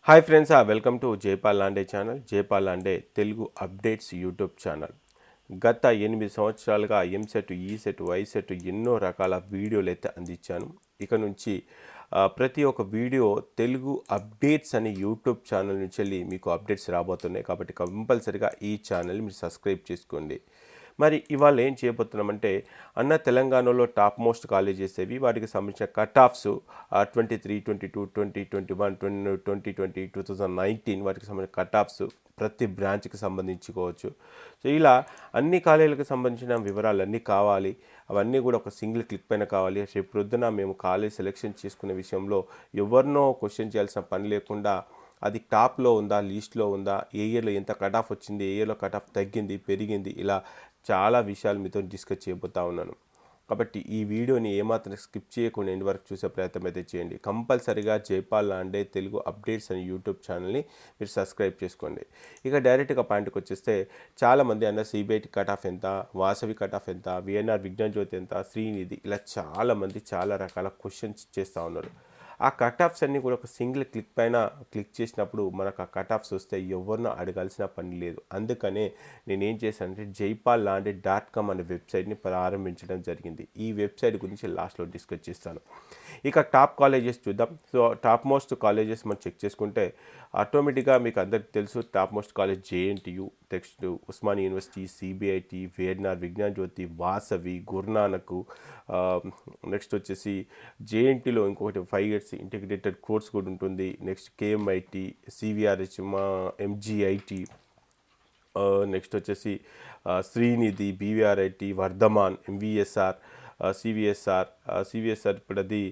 Hi friends, welcome to Jaipal లాండే channel. Jaipal Lande Telugu updates YouTube channel. గత 8 సంవత్సరాలుగా EAMCET, ECET, వైసెట్ ఎన్నో రకాల వీడియోలు అయితే అందించాను. ఇక నుంచి ప్రతి ఒక్క వీడియో తెలుగు అప్డేట్స్ అనే యూట్యూబ్ ఛానల్ నుంచి వెళ్ళి మీకు అప్డేట్స్ రాబోతున్నాయి. కాబట్టి కంపల్సరిగా ఈ ఛానల్ మీరు సబ్స్క్రైబ్ చేసుకోండి. మరి ఇవాళ ఏం చేయబోతున్నామంటే, తెలంగాణలో టాప్ మోస్ట్ కాలేజెస్ ఏవి, వాటికి సంబంధించిన కట్ ఆఫ్స్ 23, 22, 2021, 2020, 2019 వాటికి సంబంధించిన కట్ ఆఫ్స్ ప్రతి బ్రాంచ్కి సంబంధించుకోవచ్చు. సో ఇలా అన్ని కాలేజీలకు సంబంధించిన వివరాలు అన్నీ కావాలి. అవన్నీ కూడా ఒక సింగిల్ క్లిక్ పైన కావాలి. రేపు ప్రొద్దున మేము కాలేజ్ సెలెక్షన్ చేసుకునే విషయంలో ఎవరినో క్వశ్చన్ చేయాల్సిన పని లేకుండా అది టాప్లో ఉందా, లీస్ట్లో ఉందా, ఏ ఇయర్లో ఎంత కట్ ఆఫ్ వచ్చింది, ఏ ఇయర్లో కట్ ఆఫ్ తగ్గింది, పెరిగింది, ఇలా చాలా విషయాలు మీతో డిస్కస్ చేయబోతా ఉన్నాను. కాబట్టి ఈ వీడియోని ఏమాత్రం స్కిప్ చేయకుండా ఎండ్ వరకు చూసే ప్రయత్నం అయితే చేయండి. కంపల్సరిగా జైపాల్ లాండే తెలుగు అప్డేట్స్ అనే యూట్యూబ్ ఛానల్ని మీరు సబ్స్క్రైబ్ చేసుకోండి. ఇక డైరెక్ట్గా పాయింట్కి వచ్చేస్తే, చాలామంది సిబిఐటి కట్ ఆఫ్ ఎంత, వాసవి కట్ ఆఫ్ ఎంత, విఎన్ఆర్ విజ్ఞాన జ్యోతి ఎంత, శ్రీనిధి, ఇలా చాలామంది చాలా రకాల క్వశ్చన్స్ చేస్తూ ఉన్నారు. ఆ కట్ ఆఫ్స్ అన్నీ కూడా ఒక సింగిల్ క్లిక్ పైన క్లిక్ చేసినప్పుడు మనకు ఆ కట్ ఆఫ్స్ వస్తే ఎవరినో అడగాల్సిన పని లేదు. అందుకనే నేనేం చేశానంటే jaypallande.com అనే వెబ్సైట్ని ప్రారంభించడం జరిగింది. ఈ వెబ్సైట్ గురించి లాస్ట్లో డిస్కస్ చేస్తాను. ఇక టాప్ కాలేజెస్ చూద్దాం. సో టాప్ మోస్ట్ కాలేజెస్ మనం చెక్ చేసుకుంటే ఆటోమేటిక్గా మీకు అందరికీ తెలుసు, top most college JNTU, next Osmania university, CBIT, వేర్నార్, విజ్ఞాన జ్యోతి, వాసవి, గురునానక్, నెక్స్ట్ వచ్చేసి జేఎన్టీలో ఇంకొకటి 5 ఇయర్స్ ఇంటిగ్రేటెడ్ కోర్స్ కూడా ఉంటుంది. Next KMIT, CVRH, MGIT, next వచ్చేసి Srinidhi, BVRIT, Vardhaman, MVSR, CVSR ఇప్పుడు అది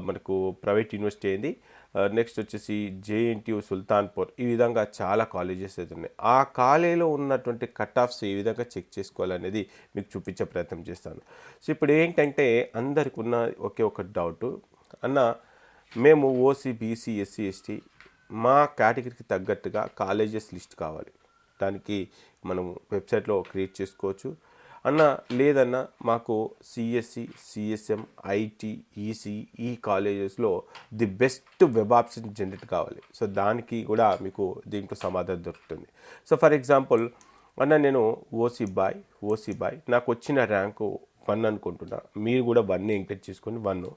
మనకు ప్రైవేట్ యూనివర్సిటీ అయింది. నెక్స్ట్ వచ్చేసి జేఎన్టీయు, సుల్తాన్పూర్, ఈ విధంగా చాలా కాలేజెస్ అయితే ఉన్నాయి. ఆ కాలేజీలో ఉన్నటువంటి కట్ ఆఫ్స్ ఏ విధంగా చెక్ చేసుకోవాలనేది మీకు చూపించే ప్రయత్నం చేస్తాను. సో ఇప్పుడు ఏంటంటే, అందరికి ఉన్న ఒకే ఒక డౌట్, మేము ఓసీ, బీసీ, ఎస్సీ, ఎస్టీ మా కేటగిరీకి తగ్గట్టుగా కాలేజెస్ లిస్ట్ కావాలి. దానికి మనం వెబ్సైట్లో క్రియేట్ చేసుకోవచ్చు. లేదన్నా మాకు సిఎస్సి, సిఎస్ఎం, ఐటీ, ఈసీ, ఈ కాలేజెస్లో the best web option generate కావాలి. సో దానికి కూడా మీకు దీంట్లో సమాధానం దొరుకుతుంది. సో ఫర్ ఎగ్జాంపుల్, నేను ఓసీ బాయ్ నాకు వచ్చిన ర్యాంకు 1 అనుకుంటున్నా. మీరు కూడా 1 ఎంకరేజ్ చేసుకొని 1.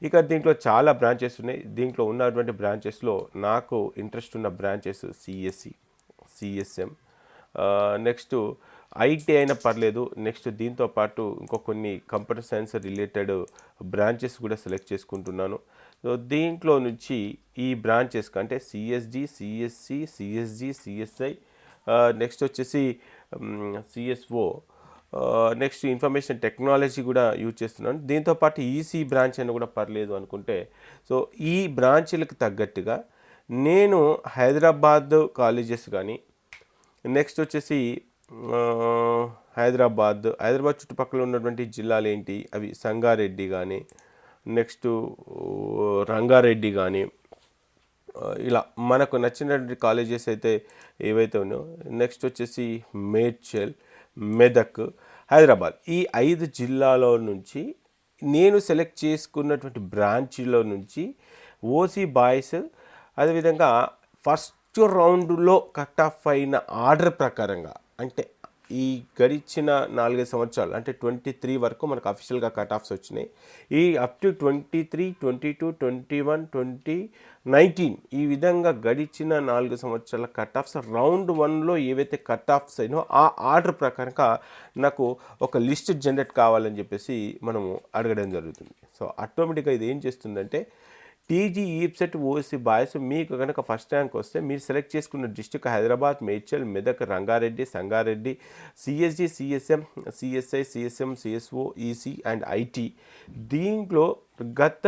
ఇక దీంట్లో చాలా బ్రాంచెస్ ఉన్నాయి. దీంట్లో ఉన్నటువంటి బ్రాంచెస్లో నాకు ఇంట్రెస్ట్ ఉన్న branches CSC, CSM, next IT అయినా పర్లేదు. నెక్స్ట్ దీంతో పాటు ఇంకో కొన్ని కంప్యూటర్ సైన్స్ రిలేటెడ్ బ్రాంచెస్ కూడా సెలెక్ట్ చేసుకుంటున్నాను. సో దీంట్లో నుంచి ఈ బ్రాంచెస్ కంటే CSD, CSC, CSG, CSI, next వచ్చేసి సిఎస్ఓ, నెక్స్ట్ ఇన్ఫర్మేషన్ టెక్నాలజీ కూడా యూజ్ చేస్తున్నాను. దీంతోపాటు ఈసీ బ్రాంచ్ అని కూడా పర్లేదు అనుకుంటే, సో ఈ బ్రాంచ్లకు తగ్గట్టుగా నేను హైదరాబాద్ కాలేజెస్ కానీ, నెక్స్ట్ వచ్చేసి హైదరాబాద్ చుట్టుపక్కల ఉన్నటువంటి జిల్లాలు ఏంటి, అవి సంగారెడ్డి కానీ, నెక్స్ట్ రంగారెడ్డి కానీ, ఇలా మనకు నచ్చినటువంటి కాలేజెస్ అయితే ఏవైతే ఉన్నాయో, నెక్స్ట్ వచ్చేసి మేడ్చల్, మెదక్, హైదరాబాద్, ఈ 5 జిల్లాలో నుంచి నేను సెలెక్ట్ చేసుకున్నటువంటి బ్రాంచ్లో నుంచి ఓసీ బాయ్స్, అదేవిధంగా ఫస్ట్ రౌండ్లో కట్ ఆఫ్ అయిన ఆర్డర్ ప్రకారంగా, అంటే ఈ గడిచిన 4 సంవత్సరాలు, అంటే 23 వరకు మనకు అఫీషియల్గా కట్ ఆఫ్స్ వచ్చినాయి. ఈ అప్ టు 23, 22, 21, 2019 ఈ విధంగా గడిచిన 4 సంవత్సరాల కట్ ఆఫ్స్ రౌండ్ 1లో ఏవైతే కట్ ఆఫ్స్ అయినో ఆ ఆర్డర్ ప్రకారంగా నాకు ఒక లిస్ట్ జనరేట్ కావాలని చెప్పేసి మనము అడగడం జరుగుతుంది. సో ఆటోమేటిక్గా ఇది ఏం చేస్తుందంటే, టీజీ, ఈప్సెట్, ఓసీ బాయ్స్ మీకు కనుక ఫస్ట్ ర్యాంక్ వస్తే మీరు సెలెక్ట్ చేసుకున్న district Hyderabad, Medchal, Medak, Rangareddy, Sangareddy, CSG, CSM, CSI, CSM, CSO, EC and IT. దీంట్లో గత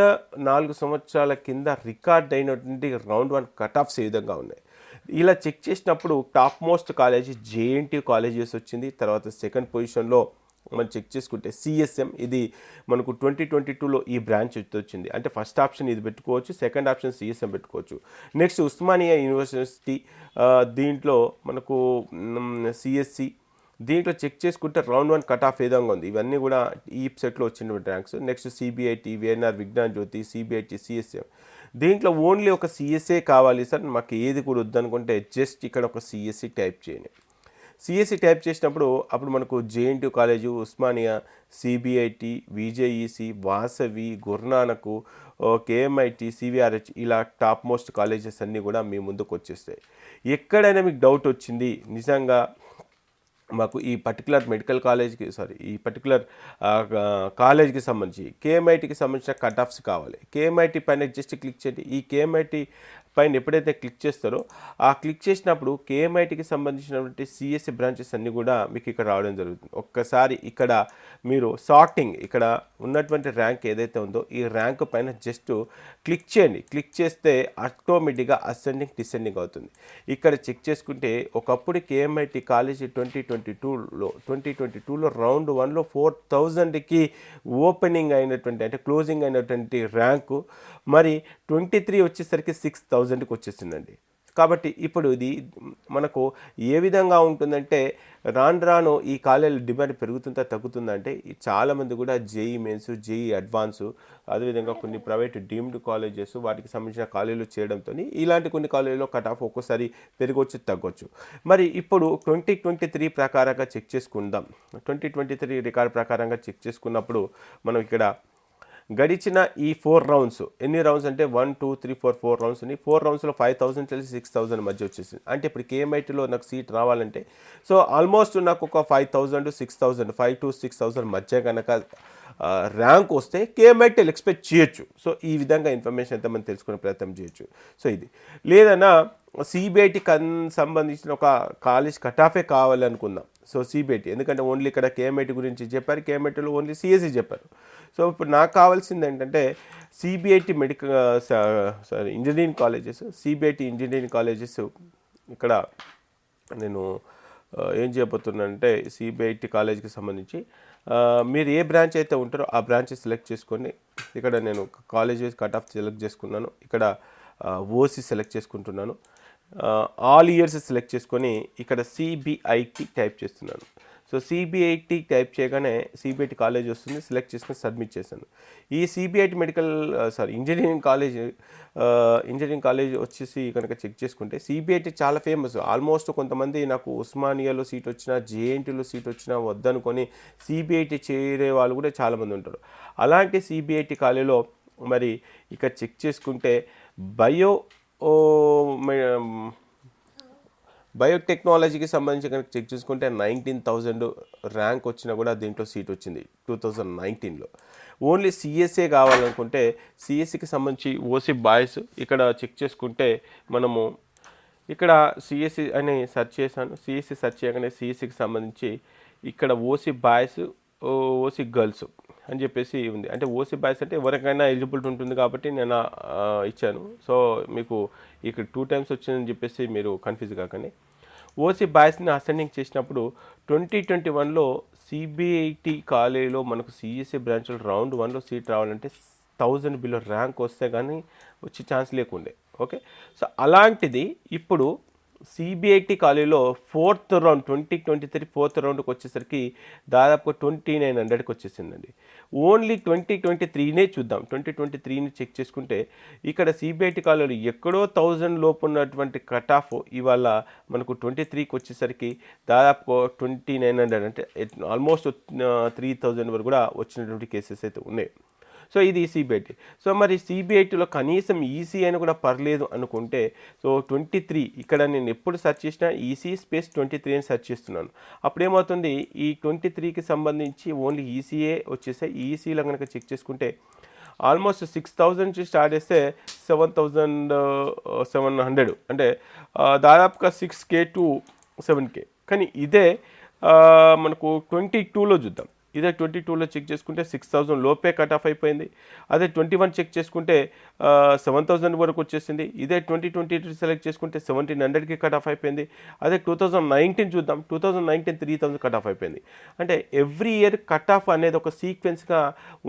4 సంవత్సరాల కింద రికార్డ్ అయినటువంటి రౌండ్ 1 కట్ ఆఫ్స్ ఏ విధంగా ఉన్నాయి. ఇలా చెక్ చేసినప్పుడు top most college JNT colleges వచ్చింది. తర్వాత సెకండ్ పొజిషన్లో మనం చెక్ చేసుకుంటే సిఎస్ఎం, ఇది మనకు 2022లో ఈ బ్రాంచ్ వచ్చింది. అంటే ఫస్ట్ ఆప్షన్ ఇది పెట్టుకోవచ్చు, సెకండ్ ఆప్షన్ సిఎస్ఎం పెట్టుకోవచ్చు. నెక్స్ట్ ఉస్మానియా యూనివర్సిటీ, దీంట్లో మనకు సిఎస్సి, దీంట్లో చెక్ చేసుకుంటే రౌండ్ 1 కట్ ఆఫ్ ఏ విధంగా ఉంది. ఇవన్నీ కూడా ఈ వెబ్సైట్లో వచ్చినటువంటి ranks. Next CBIT, VNR, Vignana Jyothi, CBIT, CSM, దీంట్లో ఓన్లీ ఒక సిఎస్ఏ కావాలి సార్, మాకు ఏది కూడా వద్దనుకుంటే జస్ట్ ఇక్కడ ఒక సిఎస్సి టైప్ చేయండి. సిఎస్సి టైప్ చేసినప్పుడు అప్పుడు మనకు JNTU college, Osmania, CBIT, VJEC, Vasavi, Guru Nanak, KMIT, CVRH ఇలా టాప్ మోస్ట్ కాలేజెస్ అన్నీ కూడా మీ ముందుకు వచ్చేస్తాయి. ఎక్కడైనా మీకు డౌట్ వచ్చింది నిజంగా మాకు ఈ పర్టికులర్ మెడికల్ కాలేజ్కి ఈ పర్టికులర్ కాలేజ్కి సంబంధించి కేఎంఐటికి సంబంధించిన కట్ ఆఫ్స్ కావాలి, కేఎంఐటి పైన జస్ట్ క్లిక్ చేయండి. ఈ కేఎంఐటి పైన ఎప్పుడైతే క్లిక్ చేస్తారో ఆ క్లిక్ చేసినప్పుడు కేఎంఐటికి సంబంధించినటువంటి సిఎస్సి బ్రాంచెస్ అన్నీ కూడా మీకు ఇక్కడ రావడం జరుగుతుంది. ఒక్కసారి ఇక్కడ మీరు సార్టింగ్ ఇక్కడ ఉన్నటువంటి ర్యాంక్ ఏదైతే ఉందో ఈ ర్యాంక్ పైన జస్ట్ క్లిక్ చేయండి. క్లిక్ చేస్తే ఆటోమేటిక్గా అసెండింగ్ డిసెండింగ్ అవుతుంది. ఇక్కడ చెక్ చేసుకుంటే ఒకప్పుడు కేఎంఐటి కాలేజీ 2022లో రౌండ్ 1లో 4000కి ఓపెనింగ్ అయినటువంటి అంటే క్లోజింగ్ అయినటువంటి ర్యాంకు మరి 23 వచ్చేసరికి 6000కి వచ్చేసిందండి. కాబట్టి ఇప్పుడు ఇది మనకు ఏ విధంగా ఉంటుందంటే రాను ఈ కాలేజీల డిమాండ్ పెరుగుతుందా తగ్గుతుందంటే చాలామంది కూడా జేఈ మెయిన్స్, జేఈ అడ్వాన్సు, అదేవిధంగా కొన్ని ప్రైవేట్ డీమ్డ్ కాలేజెస్ వాటికి సంబంధించిన కాలేజీలు చేయడంతో ఇలాంటి కొన్ని కాలేజీలో కట్ ఆఫ్ ఒక్కోసారి పెరగవచ్చు తగ్గొచ్చు. మరి ఇప్పుడు 2023 ప్రకారంగా చెక్ చేసుకుందాం. 2023 రికార్డ్ ప్రకారంగా చెక్ చేసుకున్నప్పుడు మనం ఇక్కడ గడిచిన ఈ 4 రౌండ్స్ ఎన్ని రౌండ్స్ అంటే 1 2 3 4 రౌండ్స్ ఉన్నాయి. 4 రౌండ్స్లో 5000 నుంచి 6000 మధ్య వచ్చేసింది. అంటే ఇప్పుడు కేఎంఐటీలో నాకు సీట్ రావాలంటే సో ఆల్మోస్ట్ నాకు ఒక 5000 6000 5 to 6000 మధ్య కనుక ర్యాంక్ వస్తే కేఎంఐటీలు ఎక్స్పెక్ట్ చేయొచ్చు. సో ఈ విధంగా ఇన్ఫర్మేషన్ అయితే మనం తెలుసుకునే ప్రయత్నం చేయొచ్చు. సో ఇది లేదన్నా సిబిఐటి సంబంధించిన ఒక కాలేజ్ కట్ ఆఫే కావాలనుకుందాం. సో సిబిఐటి ఎందుకంటే ఓన్లీ ఇక్కడ కేఎంఐటి గురించి చెప్పారు, కేఎంఐటీలో ఓన్లీ సిఎస్సి చెప్పారు. సో ఇప్పుడు నాకు కావాల్సింది ఏంటంటే CBIT engineering colleges, CBIT engineering colleges ఇక్కడ నేను ఏం చేయబోతున్నానంటే సిబిఐటి కాలేజ్కి సంబంధించి మీరు ఏ బ్రాంచ్ అయితే ఉంటారో ఆ బ్రాంచ్ సెలెక్ట్ చేసుకొని ఇక్కడ నేను కాలేజెస్ కట్ ఆఫ్ సెలెక్ట్ చేసుకున్నాను. ఇక్కడ ఓసి సెలెక్ట్ చేసుకుంటున్నాను. ఆల్ ఇయర్స్ సెలెక్ట్ చేసుకొని ఇక్కడ సిబిఐటి టైప్ చేస్తున్నాను. సో సిబిఐటి టైప్ చేయగానే సిబిఐటి కాలేజ్ వస్తుంది, సెలెక్ట్ చేసుకొని సబ్మిట్ చేశాను. ఈ సిబిఐటి ఇంజనీరింగ్ కాలేజ్ వచ్చేసి కనుక చెక్ చేసుకుంటే సిబిఐటి చాలా ఫేమస్. ఆల్మోస్ట్ కొంతమంది నాకు ఉస్మానియాలో సీట్ వచ్చినా జేఎన్టీలో సీట్ వచ్చినా వద్దనుకొని సిబిఐటి చేరే వాళ్ళు కూడా చాలామంది ఉంటారు. అలాంటి సిబిఐటి కాలేజీలో మరి ఇక్కడ చెక్ చేసుకుంటే బయోటెక్నాలజీకి సంబంధించి కనుక చెక్ చేసుకుంటే 19,000 ర్యాంక్ వచ్చినా కూడా దీంట్లో సీట్ వచ్చింది 2019లో. ఓన్లీ సిఎస్ఏ కావాలనుకుంటే సిఎస్సికి సంబంధించి ఓసి బాయ్స్ ఇక్కడ చెక్ చేసుకుంటే మనము ఇక్కడ సిఎస్సి అని సెర్చ్ చేశాను. సిఎస్సి సెర్చ్ చేయగానే సిఎస్సికి సంబంధించి ఇక్కడ ఓసి బాయ్స్, ఓసి గర్ల్స్ అని చెప్పేసి ఉంది. అంటే ఓసి బాయ్స్ అంటే ఎవరికైనా ఎలిజిబిలిటీ ఉంటుంది కాబట్టి నేను ఇచ్చాను. సో మీకు ఇక్కడ 2 times వచ్చిందని చెప్పేసి మీరు కన్ఫ్యూజ్ కాకండి. ఓసి బాయ్స్ని అసెండింగ్ చేసినప్పుడు 2021లో సిబిఐటి కాలేజీలో మనకు సిఎస్సి బ్రాంచ్లో రౌండ్ 1లో సీట్ రావాలంటే 1000 బిలో ర్యాంక్ వస్తే కానీ వచ్చే ఛాన్స్ లేకుండే. ఓకే, సో అలాంటిది ఇప్పుడు సిబిఐటి కాలేజీలో 4th రౌండ్ 2023 4th రౌండ్కి వచ్చేసరికి దాదాపుగా 2900కి వచ్చేసిందండి. ఓన్లీ 2023నే చూద్దాం. 2023ని చెక్ చేసుకుంటే ఇక్కడ సిబిఐటి కాలేజీలో ఎక్కడో 1000 లోపు ఉన్నటువంటి కట్ ఆఫ్ ఇవాళ మనకు 23కి వచ్చేసరికి దాదాపు 2900 అంటే ఆల్మోస్ట్ 3000 వరకు కూడా వచ్చినటువంటి కేసెస్ అయితే ఉన్నాయి. సో ఇది సిబిఐటి. సో మరి సిబిఐటిలో కనీసం ఈసీ అని కూడా పర్లేదు అనుకుంటే సో 23 ఇక్కడ నేను ఎప్పుడు సెర్చ్ చేసినా ఈసీ స్పేస్ 23 అని సెర్చ్ చేస్తున్నాను. అప్పుడేమవుతుంది ఈ 23కి సంబంధించి ఓన్లీ ఈసీఏ వచ్చేసాయి. ఈసీలో కనుక చెక్ చేసుకుంటే ఆల్మోస్ట్ 6000 నుంచి స్టార్ట్ చేస్తే 7700 అంటే దాదాపుగా 6K to 7K. కానీ ఇదే మనకు 22లో చూద్దాం. ఇదే 22లో చెక్ చేసుకుంటే 6000 లోపే కట్ ఆఫ్ అయిపోయింది. అదే 21 చెక్ చేసుకుంటే 7000 వరకు వచ్చేసింది. ఇదే 2023 సెలెక్ట్ చేసుకుంటే 1700కి కట్ ఆఫ్ అయిపోయింది. అదే 2019 చూద్దాం, 2019 3000 కట్ ఆఫ్ అయిపోయింది. అంటే ఎవ్రీ ఇయర్ కట్ ఆఫ్ అనేది ఒక సీక్వెన్స్గా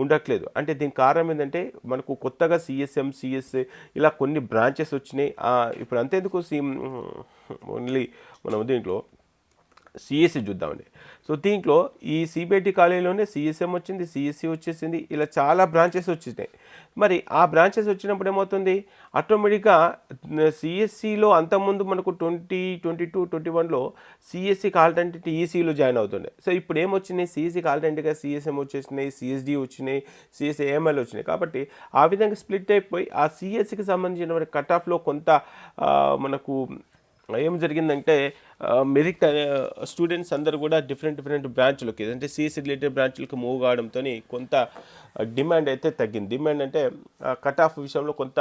ఉండట్లేదు. అంటే దీనికి కారణం ఏంటంటే మనకు కొత్తగా సిఎస్ఎం, సిఎస్ఏ ఇలా కొన్ని బ్రాంచెస్ వచ్చినాయి. ఇప్పుడు అంతేందుకు ఓన్లీ మనం దీంట్లో సిఎస్సి చూద్దామండి. సో దీంట్లో ఈ సిబిఐటి కాలేజీలోనే సిఎస్ఎం వచ్చింది, సిఎస్సి వచ్చేసింది, ఇలా చాలా బ్రాంచెస్ వచ్చేసినాయి. మరి ఆ బ్రాంచెస్ వచ్చినప్పుడు ఏమవుతుంది, ఆటోమేటిక్గా సిఎస్సిలో అంతకుముందు మనకు 2022, 21లో సిఎస్సికి ఆల్టర్నేటివ్ ఈసీలో జాయిన్ అవుతుండే. సో ఇప్పుడు ఏమొచ్చినాయి, సిఎస్సికి ఆల్టర్నేటివ్గా సిఎస్ఎం వచ్చేసినాయి, సిఎస్డి వచ్చినాయి, సిఎస్ఏఎంఎల్ వచ్చినాయి. కాబట్టి ఆ విధంగా స్ప్లిట్ అయిపోయి ఆ సిఎస్సికి సంబంధించిన కట్ ఆఫ్లో కొంత మనకు ఏం జరిగిందంటే మెరిట్ స్టూడెంట్స్ అందరూ కూడా డిఫరెంట్ బ్రాంచ్లకి అంటే సిఎస్సి రిలేటెడ్ బ్రాంచ్లకి మూవ్ కావడంతో కొంత డిమాండ్ అయితే తగ్గింది. డిమాండ్ అంటే కట్ ఆఫ్ విషయంలో కొంత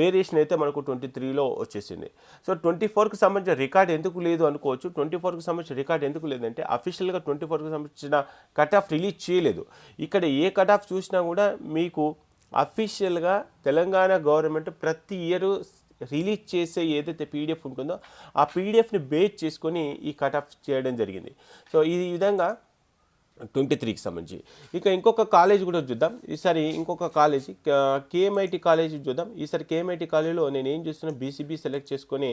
వేరియేషన్ అయితే మనకు 23లో వచ్చేసింది. సో 24కి సంబంధించిన రికార్డ్ ఎందుకు లేదు అనుకోవచ్చు. 24కి సంబంధించిన రికార్డ్ ఎందుకు లేదంటే అఫీషియల్గా 24కి సంబంధించిన కట్ ఆఫ్ రిలీజ్ చేయలేదు. ఇక్కడ ఏ కట్ ఆఫ్ చూసినా కూడా మీకు అఫీషియల్గా తెలంగాణ గవర్నమెంట్ ప్రతి ఇయర్ రిలీజ్ చేసే ఏదైతే పీడిఎఫ్ ఉంటుందో ఆ పీడిఎఫ్ని బేస్ చేసుకొని ఈ కట్ ఆఫ్ చేయడం జరిగింది. సో ఈ విధంగా 23కి సంబంధించి ఇక ఇంకొక కాలేజ్ కూడా చూద్దాం. ఈసారి ఇంకొక కాలేజ్ కేఎంఐటి కాలేజ్ చూద్దాం. ఈసారి కేఎంఐటి కాలేజీలో నేను ఏం చేస్తున్నా, బీసీబీ సెలెక్ట్ చేసుకొని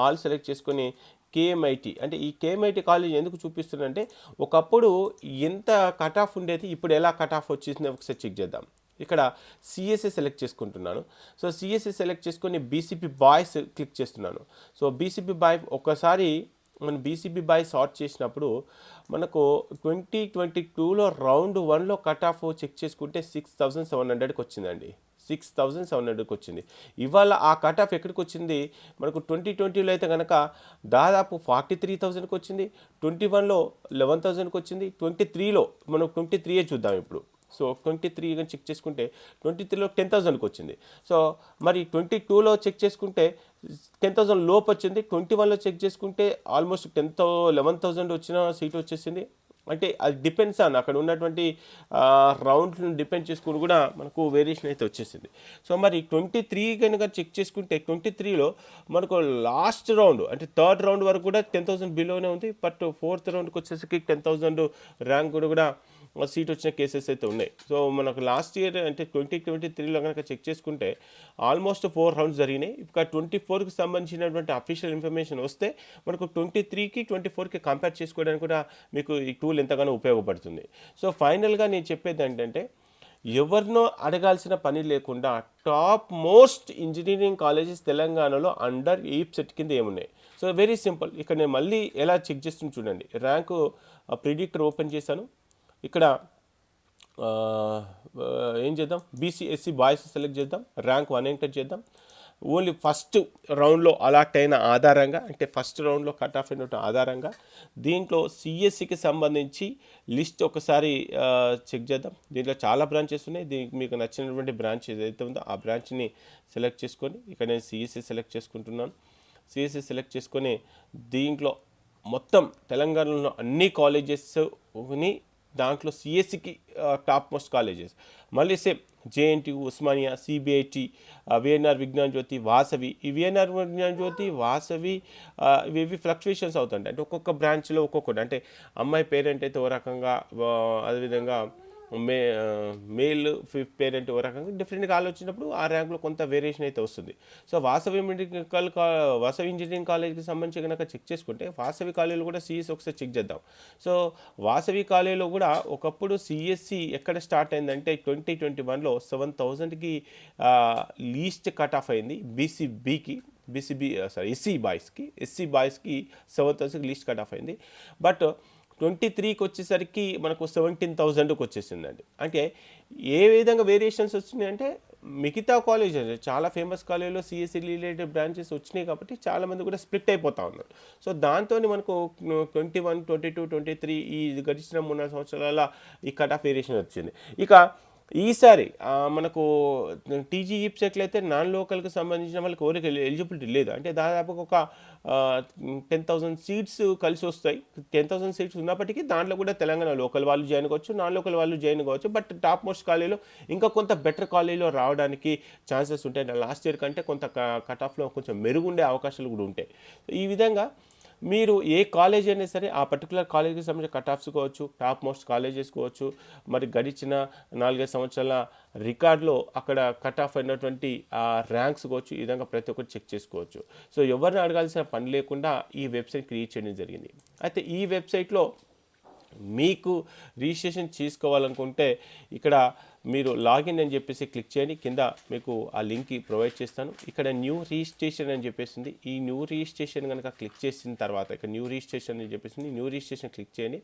ఆల్ సెలెక్ట్ చేసుకొని కేఎంఐటి అంటే ఈ కేఎంఐటి కాలేజ్ ఎందుకు చూపిస్తున్నానంటే ఒకప్పుడు ఎంత కట్ ఆఫ్ ఉండేది, ఇప్పుడు ఎలా కట్ ఆఫ్ వచ్చేసింది ఒకసారి చెక్ చేద్దాం. ఇక్కడ సిఎస్సి సెలెక్ట్ చేసుకుంటున్నాను. సో సిఎస్సి సెలెక్ట్ చేసుకొని బీసీబీ బాయ్స్ క్లిక్ చేస్తున్నాను. సో బీసీబీ బాయ్ ఒకసారి మనం బీసీబీ బాయ్ సార్ట్ చేసినప్పుడు మనకు 2022లో రౌండ్ 1లో కట్ ఆఫ్ చెక్ చేసుకుంటే 6700కి వచ్చిందండి. 6700కి వచ్చింది. ఇవాళ ఆ కట్ ఆఫ్ ఎక్కడికి వచ్చింది, మనకు 2020లో అయితే కనుక దాదాపు 43,000కి వచ్చింది, 21లో 11,000కి వచ్చింది, 23లో మనం 23 చూద్దాం ఇప్పుడు. సో 23 కానీ చెక్ చేసుకుంటే 23లో 10,000కి వచ్చింది. సో మరి 22లో చెక్ చేసుకుంటే 10,000 లోపు వచ్చింది, 21లో చెక్ చేసుకుంటే ఆల్మోస్ట్ 11,000 వచ్చిన సీట్ వచ్చేసింది. అంటే అది డిపెండ్స్ ఆన్ అక్కడ ఉన్నటువంటి రౌండ్స్ని డిపెండ్ చేసుకుని కూడా మనకు వేరియేషన్ అయితే వచ్చేసింది. సో మరి 23 కనుక చెక్ చేసుకుంటే 23లో మనకు లాస్ట్ రౌండ్ అంటే థర్డ్ రౌండ్ వరకు కూడా 10,000 బిలోనే ఉంది. బట్ ఫోర్త్ రౌండ్కి వచ్చేసరికి 10,000 ర్యాంక్ కూడా సీట్ వచ్చిన కేసెస్ అయితే ఉన్నాయి. సో మనకు లాస్ట్ ఇయర్ అంటే 2023లో కనుక చెక్ చేసుకుంటే ఆల్మోస్ట్ 4 రౌండ్స్ జరిగినాయి. ఇక 24కి సంబంధించినటువంటి అఫీషియల్ ఇన్ఫర్మేషన్ వస్తే మనకు 23కి 24కి కంపేర్ చేసుకోవడానికి కూడా మీకు ఈ టూల్ ఎంతగానో ఉపయోగపడుతుంది. సో ఫైనల్గా నేను చెప్పేది ఏంటంటే ఎవరినో అడగాల్సిన పని లేకుండా టాప్ మోస్ట్ ఇంజనీరింగ్ కాలేజెస్ తెలంగాణలో అండర్ ఈప్సెట్ కింద ఏమున్నాయి. So very simple. ఇక్కడ నేను మళ్ళీ ఎలా చెక్ చేస్తుంది చూడండి. ర్యాంకు ప్రిడిక్టర్ ఓపెన్ చేశాను. ఇక్కడ ఏం చేద్దాం, బీసీఎస్సీ బాయ్స్ సెలెక్ట్ చేద్దాం, ర్యాంక్ 1 ఎంటర్ చేద్దాం. ఓన్లీ ఫస్ట్ రౌండ్లో అలాట్ అయిన ఆధారంగా అంటే ఫస్ట్ రౌండ్లో కట్ ఆఫ్ అయిన ఆధారంగా దీంట్లో సిఎస్సికి సంబంధించి లిస్ట్ ఒకసారి చెక్ చేద్దాం. దీంట్లో చాలా బ్రాంచెస్ ఉన్నాయి. దీనికి మీకు నచ్చినటువంటి బ్రాంచ్ ఏదైతే ఉందో ఆ బ్రాంచ్ని సెలెక్ట్ చేసుకొని ఇక్కడ నేను సిఎస్సి సెలెక్ట్ చేసుకుంటున్నాను. సిఎస్సి సెలెక్ట్ చేసుకొని దీంట్లో మొత్తం తెలంగాణలో అన్ని కాలేజెస్ని దాంట్లో సిఎస్సికి టాప్ మోస్ట్ కాలేజెస్ మళ్ళీ same JNT, Osmania, CBIT, VNR Vignan Jyothi, Vasavi. ఈ విఎన్ఆర్ విజ్ఞాన్ జ్యోతి, వాసవి ఇవి ఫ్లక్చువేషన్స్ అవుతుంటాయి. అంటే ఒక్కొక్క బ్రాంచ్లో ఒక్కొక్కటి అంటే అమ్మాయి పేరెంట్ అయితే ఓ రకంగా, అదేవిధంగా మేల్ పేరెంట్ ఓ రకంగా డిఫరెంట్గా ఆలోచించినప్పుడు ఆ ర్యాంక్లో కొంత వేరియేషన్ అయితే వస్తుంది. సో వాసవి ఇంజనీరింగ్ కాలేజ్కి సంబంధించి కనుక చెక్ చేసుకుంటే వాసవి కాలేజీలో కూడా సిఎస్సి ఒకసారి చెక్ చేద్దాం. సో వాసవి కాలేజీలో కూడా ఒకప్పుడు సిఎస్సి ఎక్కడ స్టార్ట్ అయిందంటే 2021లో 7,000కి లీస్ట్ కట్ ఆఫ్ అయింది ఎస్సీ బాయ్స్కి 7,000కి లీస్ట్ కట్ ఆఫ్ అయింది. బట్ 23కి వచ్చేసరికి మనకు 17,000కి వచ్చేసిందండి. అంటే ఏ విధంగా వేరియేషన్స్ వచ్చినాయంటే మిగతా కాలేజెస్ చాలా ఫేమస్ కాలేజీలో సిఎస్సి రిలేటెడ్ బ్రాంచెస్ వచ్చినాయి కాబట్టి చాలామంది కూడా స్ప్లిట్ అయిపోతూ ఉన్నారు. సో దాంతో మనకు 21, 22, 23 ఈ గడిచిన 3-4 సంవత్సరాల ఈ కట్ ఆఫ్ వేరియేషన్ వచ్చింది. ఇక ఈసారి మనకు టీజీ ఈప్సెట్లు అయితే నాన్ లోకల్కి సంబంధించిన వాళ్ళకి ఎవరికి ఎలిజిబిలిటీ లేదు. అంటే దాదాపుగా ఒక 10,000 సీట్స్ కలిసి వస్తాయి. 10,000 సీట్స్ ఉన్నప్పటికీ దాంట్లో కూడా తెలంగాణ లోకల్ వాళ్ళు జాయిన్ కావచ్చు, నాన్ లోకల్ వాళ్ళు జాయిన్ కావచ్చు. బట్ టాప్ మోస్ట్ కాలేజీలో ఇంకా కొంత బెటర్ కాలేజీలో రావడానికి ఛాన్సెస్ ఉంటాయి. లాస్ట్ ఇయర్ కంటే కొంత కట్ ఆఫ్లో కొంచెం మెరుగుండే అవకాశాలు కూడా ఉంటాయి. ఈ విధంగా మీరు ఏ కాలేజ్ అయినా సరే ఆ పర్టికులర్ కాలేజ్కి సంబంధించిన కట్ ఆఫ్స్ కావచ్చు, టాప్ మోస్ట్ కాలేజెస్ కావచ్చు, మరి గడిచిన 4-5 సంవత్సరాల రికార్డులో అక్కడ కట్ ఆఫ్ అయినటువంటి ఆ ర్యాంక్స్ కావచ్చు, ఈ విధంగా ప్రతి ఒక్కటి చెక్ చేసుకోవచ్చు. సో ఎవరిని అడగాల్సిన పని లేకుండా ఈ వెబ్సైట్ క్రియేట్ చేయడం జరిగింది. అయితే ఈ వెబ్సైట్లో మీకు రిజిస్ట్రేషన్ చేసుకోవాలనుకుంటే ఇక్కడ మీరు లాగిన్ అని చెప్పేసి క్లిక్ చేయండి. కింద మీకు ఆ లింక్ ప్రొవైడ్ చేస్తాను. ఇక్కడ న్యూ రిజిస్ట్రేషన్ అని చెప్పేసింది. ఈ న్యూ రిజిస్ట్రేషన్ కనుక క్లిక్ చేసిన తర్వాత ఇక్కడ న్యూ రిజిస్ట్రేషన్ అని చెప్పేసింది. న్యూ రిజిస్ట్రేషన్ క్లిక్ చేయండి.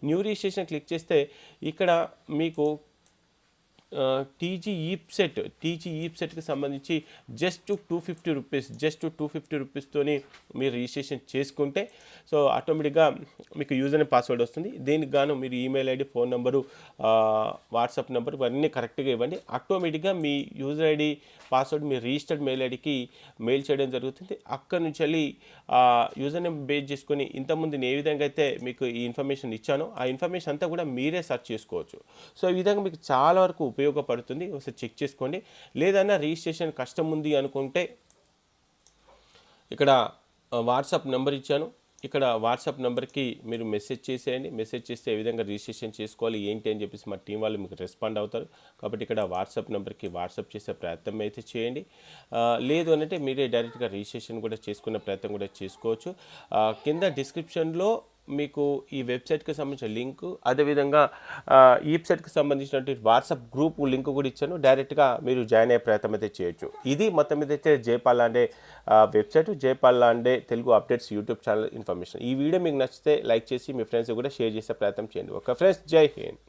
న్యూ రిజిస్ట్రేషన్ క్లిక్ చేస్తే ఇక్కడ మీకు టీజీ ఈప్సెట్కి సంబంధించి జస్ట్ 250 రూపీస్, జస్ట్ 250 రూపీస్తోని మీరు రిజిస్ట్రేషన్ చేసుకుంటే సో ఆటోమేటిక్గా మీకు యూజర్ అండ్ పాస్వర్డ్ వస్తుంది. దీనికి గాను మీరు email ID, phone number, WhatsApp number ఇవన్నీ కరెక్ట్గా ఇవ్వండి. ఆటోమేటిక్గా మీ యూజర్ ఐడి, పాస్వర్డ్ మీ రిజిస్టర్డ్ మెయిల్ ఐడికి మెయిల్ చేయడం జరుగుతుంది. అక్కడ నుంచి వెళ్ళి యూజర్ నేమ్ బేస్ చేసుకొని ఇంతకుముందు నేను ఏ విధంగా అయితే మీకు ఈ ఇన్ఫర్మేషన్ ఇచ్చానో ఆ ఇన్ఫర్మేషన్ అంతా కూడా మీరే సెర్చ్ చేసుకోవచ్చు. సో ఈ విధంగా మీకు చాలా వరకు ఉపయోగపడుతుంది. ఒకసారి చెక్ చేసుకోండి. లేదన్నా రిజిస్ట్రేషన్ కష్టం ఉంది అనుకుంటే ఇక్కడ వాట్సాప్ నెంబర్ ఇచ్చాను. ఇక్కడ వాట్సాప్ నెంబర్కి మీరు మెసేజ్ చేసేయండి. మెసేజ్ చేస్తే ఏ విధంగా రిజిస్ట్రేషన్ చేసుకోవాలి ఏంటి అని చెప్పేసి మా టీం వాళ్ళు మీకు రెస్పాండ్ అవుతారు. కాబట్టి ఇక్కడ వాట్సాప్ నెంబర్కి వాట్సాప్ చేసే ప్రయత్నం అయితే చేయండి. లేదు అనంటే మీరే డైరెక్ట్గా రిజిస్ట్రేషన్ కూడా చేసుకునే ప్రయత్నం కూడా చేసుకోవచ్చు. కింద డిస్క్రిప్షన్లో మీకు ఈ వెబ్సైట్కి సంబంధించిన లింకు, అదేవిధంగా ఈ వెబ్సైట్కి సంబంధించినటువంటి వాట్సాప్ గ్రూప్ లింక్ కూడా ఇచ్చాను. డైరెక్ట్గా మీరు జాయిన్ అయ్యే ప్రయత్నం అయితే చేయొచ్చు. ఇది మొత్తం మీద అయితే Jaipal Lande website, Jaipal Lande Telugu updates YouTube channel information. ఈ వీడియో మీకు నచ్చితే లైక్ చేసి మీ ఫ్రెండ్స్ కూడా షేర్ చేసే ప్రయత్నం చేయండి. ఓకే ఫ్రెండ్స్, జై హింద్.